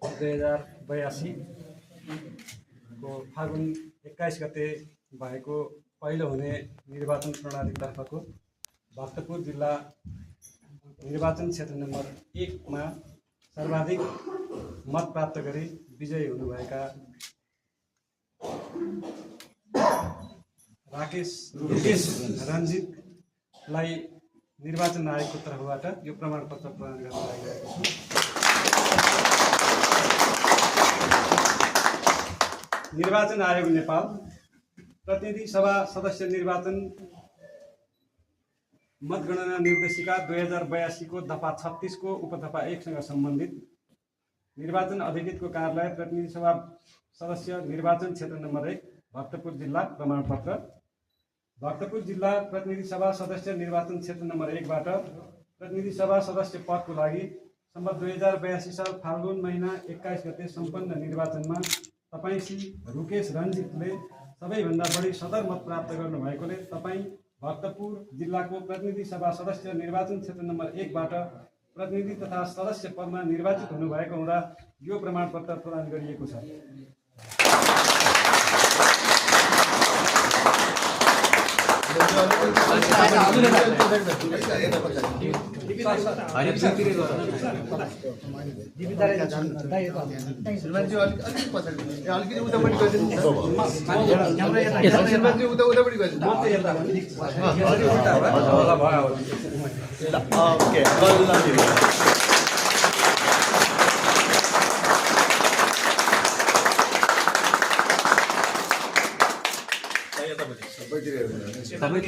2082 को फागुन 21 गते भएको पहिलो हुने निर्वाचन प्रणालीतर्फको भक्तपुर जिल्ला निर्वाचन क्षेत्र नम्बर 1 मा सर्वाधिक मत प्राप्त गरी विजयी हुनुभएका राकेश रञ्जितलाई निर्वाचन आयोगको तर्फबाट यो प्रमाणपत्र प्रदान गर्न लागिरहेको छु। निर्वाचन आयोग नेपाल प्रतिनिधि सभा सदस्य निर्वाचन मतगणना निर्देशिका 2082 को दफा 36 को उपदफा 1 सँग सम्बन्धित निर्वाचन अधिकृतको कार्यालय प्रतिनिधि सभा सदस्य निर्वाचन क्षेत्र नम्बर 1 भक्तपुर जिल्ला प्रमाणपत्र। भक्तपुर जिल्ला प्रतिनिधि सभा सदस्य निर्वाचन क्षेत्र नम्बर 1 बाट प्रतिनिधि सभा सदस्य पदको लागि सम्बत 2082 साल फाल्गुन महिना 21 गते सम्पन्न निर्वाचनमा तपाईँ श्री रुकेश रञ्जितले सबैभन्दा बढी सदर मत प्राप्त गर्नुभएकोले तपाईँ भक्तपुर जिल्लाको प्रतिनिधि सभा सदस्य निर्वाचन क्षेत्र नम्बर 1 बाट प्रतिनिधि तथा सदस्य पदमा निर्वाचित हुनुभएको हुँदा यो प्रमाणपत्र प्रदान गरिएको छ। सबै